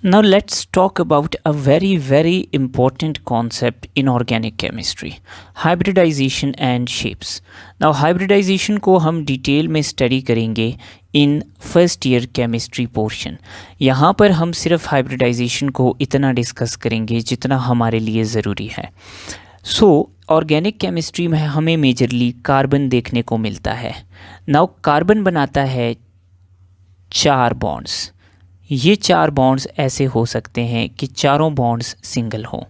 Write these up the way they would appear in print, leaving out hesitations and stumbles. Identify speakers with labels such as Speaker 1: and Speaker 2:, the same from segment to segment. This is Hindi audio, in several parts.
Speaker 1: Now let's talk about a very important concept in organic chemistry, hybridization and shapes. Now hybridization को हम डिटेल में स्टडी करेंगे in first year chemistry portion. यहाँ पर हम सिर्फ हाइब्रिडाइजेशन को इतना डिस्कस करेंगे जितना हमारे लिए ज़रूरी है। ऑर्गेनिक केमिस्ट्री में हमें मेजरली कार्बन देखने को मिलता है। नाउ कार्बन बनाता है 4 बॉन्ड्स। ये 4 बॉन्ड्स ऐसे हो सकते हैं कि चारों बॉन्ड्स सिंगल हों।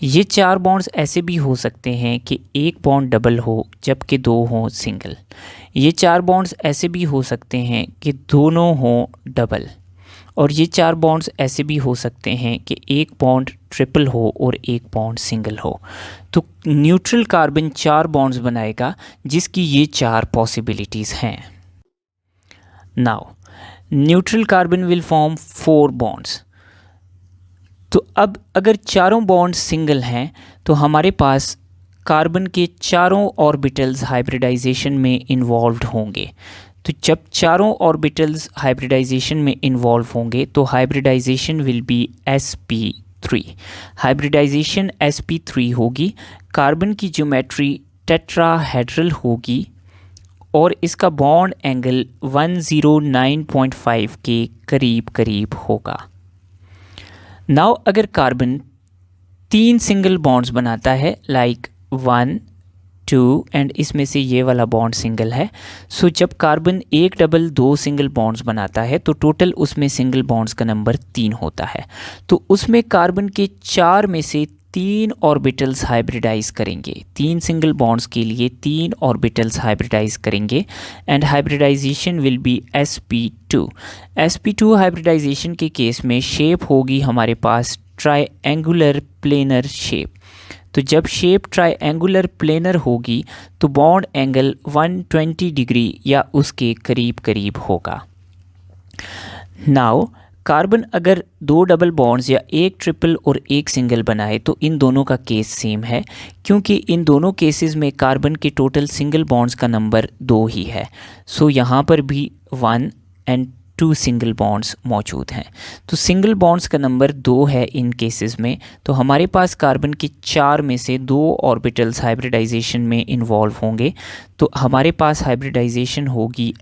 Speaker 1: ये 4 बॉन्ड्स ऐसे भी हो सकते हैं कि एक बॉन्ड डबल हो जबकि 2 हों सिंगल। ये 4 बॉन्ड्स ऐसे भी हो सकते हैं कि दोनों हों डबल। और ये 4 बॉन्ड्स ऐसे भी हो सकते हैं कि एक बॉन्ड ट्रिपल हो और एक बॉन्ड सिंगल हो। तो न्यूट्रल कार्बन 4 बॉन्ड्स बनाएगा जिसकी ये 4 पॉसिबिलिटीज़ हैं। Now neutral carbon will form 4 bonds. तो अब अगर चारों बॉन्ड्स सिंगल हैं तो हमारे पास कार्बन के चारों ऑर्बिटल्स हाइब्रिडाइजेशन में इन्वॉल्व्ड होंगे। तो जब चारों ऑर्बिटल्स हाइब्रिडाइजेशन में इन्वॉल्व होंगे तो hybridisation will B sp3। Hybridisation sp3 होगी। कार्बन की ज्योमेट्री टेट्राहेड्रल होगी और इसका बॉन्ड एंगल 109.5 के करीब होगा। नाउ अगर कार्बन 3 सिंगल बॉन्ड्स बनाता है लाइक 1 2 एंड इसमें से ये वाला बॉन्ड सिंगल है। सो जब कार्बन 1 डबल 2 सिंगल बॉन्ड्स बनाता है तो टोटल उसमें सिंगल बॉन्ड्स का नंबर 3 होता है। तो उसमें कार्बन के 4 में से 3 ऑर्बिटल्स हाइब्रिडाइज करेंगे। 3 सिंगल बॉन्ड्स के लिए 3 ऑर्बिटल्स हाइब्रिडाइज करेंगे and hybridisation will be sp2। sp2 hybridisation के केस में शेप होगी हमारे पास ट्राइएंगुलर प्लेनर शेप। तो जब शेप ट्राइएंगुलर प्लेनर होगी तो बॉन्ड एंगल 120 डिग्री या उसके करीब होगा। नाउ कार्बन अगर 2 डबल बॉन्ड्स या एक ट्रिपल और एक सिंगल बनाए तो इन दोनों का केस सेम है, क्योंकि इन दोनों केसेस में कार्बन के टोटल सिंगल बॉन्ड्स का नंबर 2 ही है। सो यहाँ पर भी 1 एंड 2 सिंगल बॉन्ड्स मौजूद हैं। तो सिंगल बॉन्ड्स का नंबर 2 है इन केसेस में। तो हमारे पास कार्बन के 4 में से 2 ऑर्बिटल्स हाइब्रिडाइजेशन में इन्वॉल्व होंगे। तो हमारे पास हाइब्रिडाइजेशन होगी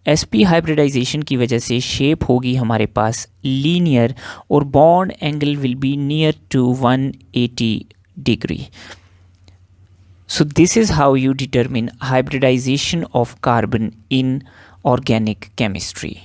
Speaker 1: sp हाइब्रिडाइजेशन की वजह से शेप होगी हमारे पास लीनियर और bond angle will be near to 180 degree. So this is how you determine hybridization of carbon in organic chemistry.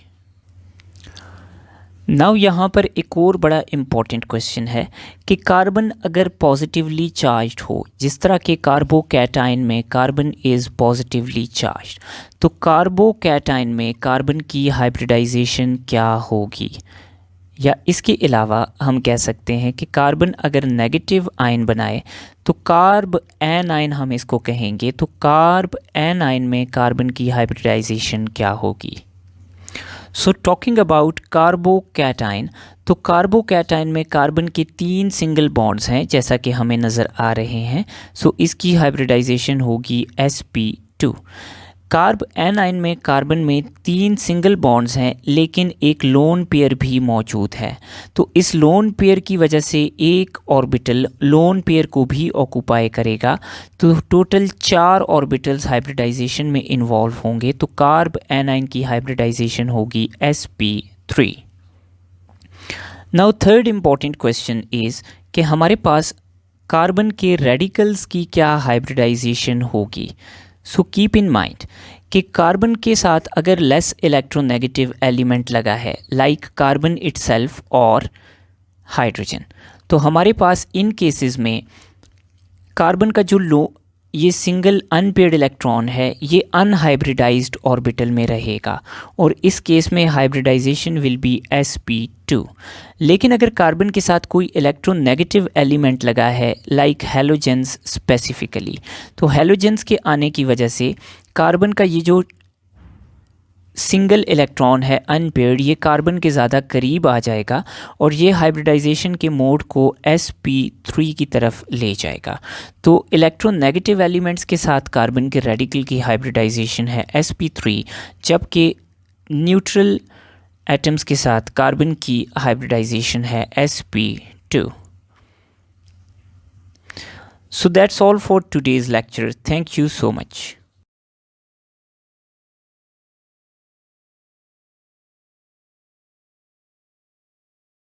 Speaker 1: Now यहाँ पर एक और बड़ा इम्पॉर्टेंट क्वेश्चन है कि कार्बन अगर पॉजिटिवली चार्ज्ड हो, जिस तरह के कार्बोकैटायन में कार्बन इज़ पॉजिटिवली चार्ज्ड, तो कार्बोकैटायन में कार्बन की हाइब्रिडाइजेशन क्या होगी? या इसके अलावा हम कह सकते हैं कि कार्बन अगर नेगेटिव आयन बनाए तो कार्ब एनायन हम इसको कहेंगे। तो कार्ब एनायन में कार्बन की हाइब्रिडाइजेशन क्या होगी? सो टॉकिंग अबाउट कार्बोकैटायन, तो कार्बोकैटायन में कार्बन के 3 सिंगल बॉन्ड्स हैं जैसा कि हमें नज़र आ रहे हैं। सो इसकी हाइब्रिडाइजेशन होगी sp2। कार्ब एनायन में कार्बन में 3 सिंगल बॉन्ड्स हैं लेकिन एक लोन पेयर भी मौजूद है। तो इस लोन पेयर की वजह से एक ऑर्बिटल लोन पेयर को भी ऑक्यूपाई करेगा। तो टोटल 4 ऑर्बिटल्स हाइब्रिडाइजेशन में इन्वॉल्व होंगे। तो कार्ब एनायन की हाइब्रिडाइजेशन होगी sp3। Now third important question is कि हमारे पास कार्बन के रेडिकल्स की क्या हाइब्रिडाइजेशन होगी? सो कीप इन माइंड कि कार्बन के साथ अगर लेस इलेक्ट्रोनेगेटिव एलिमेंट लगा है लाइक कार्बन इटसेल्फ और हाइड्रोजन, तो हमारे पास इन केसेस में कार्बन का जो ये सिंगल अनपेयर्ड इलेक्ट्रॉन है ये अनहाइब्रिडाइज्ड ऑर्बिटल में रहेगा और इस केस में हाइब्रिडाइजेशन विल बी sp2। लेकिन अगर कार्बन के साथ कोई इलेक्ट्रोनेगेटिव एलिमेंट लगा है लाइक हैलोजेंस स्पेसिफिकली, तो हैलोजेंस के आने की वजह से कार्बन का ये जो सिंगल इलेक्ट्रॉन है अनपेयर्ड, ये कार्बन के ज़्यादा करीब आ जाएगा और ये हाइब्रिडाइजेशन के मोड को sp3 की तरफ ले जाएगा। तो इलेक्ट्रोनेगेटिव एलिमेंट्स के साथ कार्बन के रेडिकल की हाइब्रिडाइजेशन है sp3, जबकि न्यूट्रल एटम्स के साथ कार्बन की हाइब्रिडाइजेशन है sp2. So that's all for today's lecture. Thank you so much.